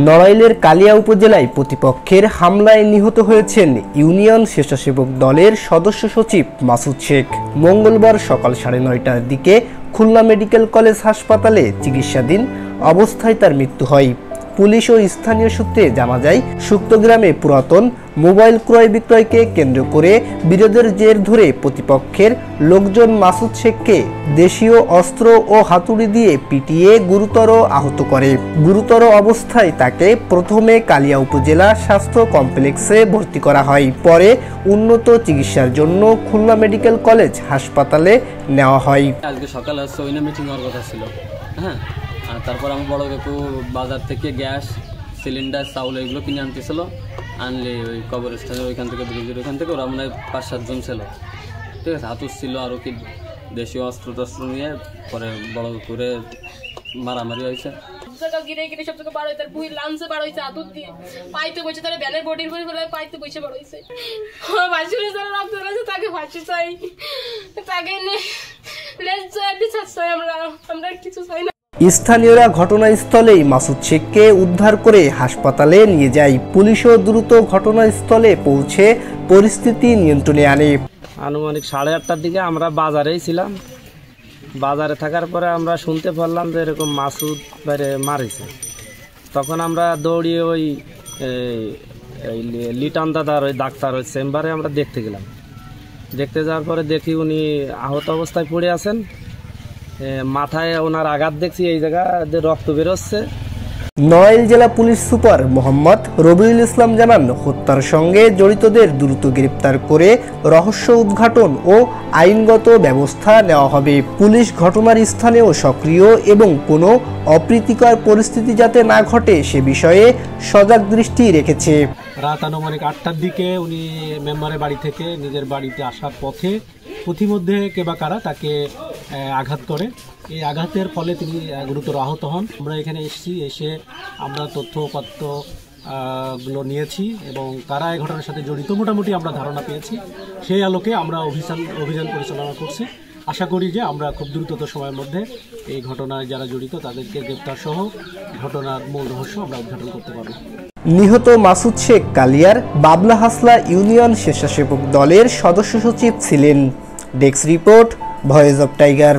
নড়াইলের কালিয়া উপজেলায় প্রতিপক্ষের হামলায় নিহত হয়েছেন ইউনিয়ন স্বেচ্ছাসেবক দলের সদস্য সচিব মাসুদ শেখ। মঙ্গলবার সকাল 9:30টার দিকে খুলনা মেডিকেল কলেজ হাসপাতালে চিকিৎসাধীন অবস্থায় তার মৃত্যু হয়। পুলিশ ও স্থানীয় সূত্রে জানা যায়, সুক্তগ্রামে পুরাতন মোবাইল ক্রয় বিক্রয়কে কেন্দ্র করে বিরোধের জের ধরে প্রতিপক্ষের লোকজন মাসুদ শেখকে দেশীয় অস্ত্র ও হাতুড়ি দিয়ে পিটিয়ে গুরুতর আহত করে। গুরুতর অবস্থায় তাকে প্রথমে কালিয়া উপজেলা স্বাস্থ্য কমপ্লেক্সে ভর্তি করা হয়, পরে উন্নত চিকিৎসার জন্য খুলনা মেডিকেল কলেজ হাসপাতালে নেওয়া হয়। আজকে সকালে সৈন্য মিটিং হওয়ার কথা ছিল, হ্যাঁ, আর তারপর আমার বড় কাকু বাজার থেকে গ্যাস সিলিন্ডার চাউল এগুলো কিনে আনতেছিল। আনলে ওই কবরস্থানে ওইখান থেকে ব্রিজের ওইখান থেকে ওরা মানে 5-7 জন ছিল, ঠিক আছে, হাতুর ছিল আরও কি দেশীয় অস্ত্র টস্ত্র নিয়ে পরে বড় করে মারামারি হয়েছে। স্থানীয়রা ঘটনাস্থলেই মাসুদ শেখকে উদ্ধার করে হাসপাতালে নিয়ে যায়। পুলিশও দ্রুত ঘটনাস্থলে পৌঁছে পরিস্থিতি নিয়ন্ত্রণে আনে। আনুমানিক 8:30টার দিকে আমরা বাজারেই ছিলাম। বাজারে থাকার পরে আমরা শুনতে পারলাম যে এরকম মাসুদ বাইরে মারিছে। তখন আমরা দৌড়িয়ে ওই লিটন দাদার ওই ডাক্তার ওই চেম্বারে আমরা দেখতে গেলাম। দেখতে যাওয়ার পরে দেখি উনি আহত অবস্থায় পড়ে আছেন। মাথায় ওনার আঘাত দেখছি, এই জায়গায় রক্ত বেরোচ্ছে। নড়াইল জেলা পুলিশ সুপার মোহাম্মদ রবিউল ইসলাম জানান, হত্যার সঙ্গে জড়িতদের দ্রুত গ্রেপ্তার করে রহস্য উদ্ঘাটন ও আইনগত ব্যবস্থা নেওয়া হবে। পুলিশ ঘটনার স্থানেও সক্রিয় এবং কোনো অপ্রীতিকর পরিস্থিতি যাতে না ঘটে সে বিষয়ে সজাগ দৃষ্টি রেখেছে। রাত আনুমানিক 8টার দিকে উনি মেম্বারের বাড়ি থেকে নিজের বাড়িতে আসার পথে পথিমধ্যে কে বা কারা তাকে আঘাত করে। এই আঘাতের ফলে তিনি গুরুতর আহত হন। আমরা এখানে এসে আমরা তথ্যপত্র গুলো নিয়েছি এবং কারা এই ঘটনার সাথে জড়িত মোটামুটি আমরা ধারণা পেয়েছি। সেই আলোকে আমরা অভিযান পরিচালনা করছি। আশা করি যে আমরা খুব দ্রুততম সময়ের মধ্যে এই ঘটনায় যারা জড়িত তাদেরকে গ্রেপ্তার সহ ঘটনার মূল রহস্য আমরা উদ্ঘাটন করতে পারব। নিহত মাসুদ শেখ কালিয়ার বাবলা হাসলা ইউনিয়ন স্বেচ্ছাসেবক দলের সদস্য সচিব ছিলেন। Desk report, voice of tiger.